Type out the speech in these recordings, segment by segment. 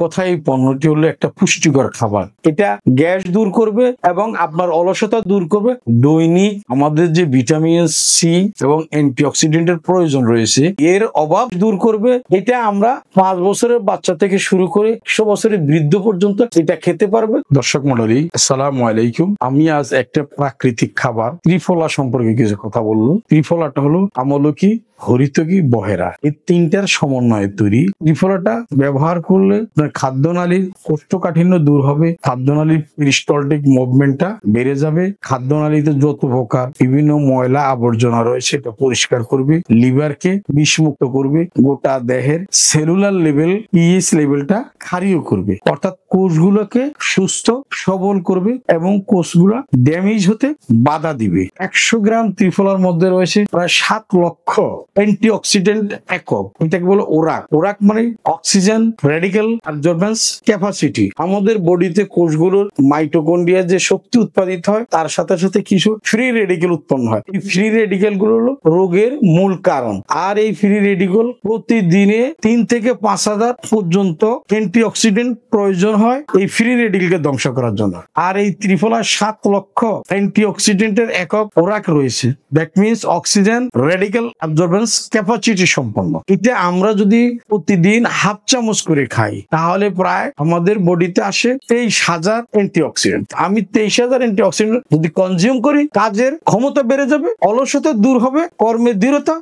কথায় এই পণ্যটি হলো একটা পুষ্টিকর খাবার। এটা গ্যাস দূর করবে এবং আপনার অলসতা দূর করবে। দৈনিক আমাদের যে ভিটামিন সি এবং অ্যান্টিঅক্সিডেন্টের প্রয়োজন রয়েছে এর অভাব দূর করবে। এটা আমরা 5 বছরের বাচ্চা থেকে শুরু করে 100 বছরের বৃদ্ধ পর্যন্ত এটা খেতে পারবে। দর্শক মণ্ডলী, আসসালামু আলাইকুম। আমি আজ একটা প্রাকৃতিক খাবার ত্রিফলা সম্পর্কে কিছু কথা বলবো। ত্রিফলাটা হলো আমলকি, হরিতকি, বহেরা, এই তিনটার সমন্বয়ে তৈরি। ত্রিফলাটা ব্যবহার করলে খাদ্যনালীর কোষ্ঠকাঠিন্য দূর হবে, খাদ্যনালীর পেরিস্টলটিক মুভমেন্টটা বেড়ে যাবে, খাদ্যনালীতে যত প্রকার বিভিন্ন ময়লা আবর্জনা রয়েছে এটা পরিষ্কার করবে, লিভারকে বিষমুক্ত করবে, গোটা দেহের সেলুলার লেভেল পিএইচ লেভেলটা ক্ষারীয় করবে, অর্থাৎ কোষগুলোকে সুস্থ সবল করবে এবং কোষগুলো ড্যামেজ হতে বাধা দিবে। 100 গ্রাম ত্রিফলার মধ্যে রয়েছে প্রায় 7 লক্ষ অ্যান্টিঅক্সিডেন্ট একক। এটাকে বলে ওরাক। ওরাক মানে অক্সিজেন রেডিক্যাল অ্যাবজর্বেন্স ক্যাপাসিটি। আমাদের বডিতে কোষগুলোর মাইটোকন্ড্রিয়া যে শক্তি উৎপাদিত হয় তার সাথে সাথে কিছু ফ্রি রেডিক্যাল উৎপন্ন হয়। এই ফ্রি রেডিক্যাল গুলো হলো রোগের মূল কারণ। আর এই ফ্রি রেডিক্যাল প্রতিদিনে 3 থেকে 5,000 পর্যন্ত অ্যান্টিঅক্সিডেন্ট প্রয়োজন হয় এই ফ্রি রেডিক্যালকে ধ্বংস করার জন্য। আর এই ত্রিফলা 7 লক্ষ অ্যান্টিঅক্সিডেন্টের একক ওরাক রয়েছে। That means oxygen radical absorbance capacity সম্পন্ন। এটা আমরা যদি প্রতিদিন হাফ চামচ করে খাই তাহলে প্রায় আমাদের বডিতে আসে 23,000 অ্যান্টিঅক্সিডেন্ট। আমি 23,000 অ্যান্টিঅক্সিডেন্ট যদি কনজিউম করি কাজের ক্ষমতা বেড়ে যাবে, অলসতা দূর হবে, কর্মের দৃঢ়তা,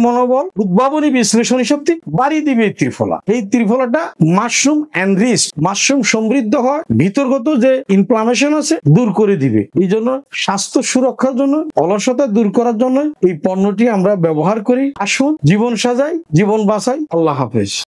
মনোবল, উদ্ভাবনী বিশ্লেষণী শক্তি বাড়িয়ে দিবে এই ত্রিফলা। এই ত্রিফলাটা মাশরুম এনরিচড, মাশরুম সমৃদ্ধ হয়, ভিতরগত যে ইনফ্লামেশন আছে দূর করে দিবে। এই জন্য স্বাস্থ্য সুরক্ষার জন্য, অলসতা দূর করার জন্য এই পণ্যটি আমরা ব্যবহার করি। আসুন জীবন সাজাই, জীবন বাঁচাই। আল্লাহ হাফেজ।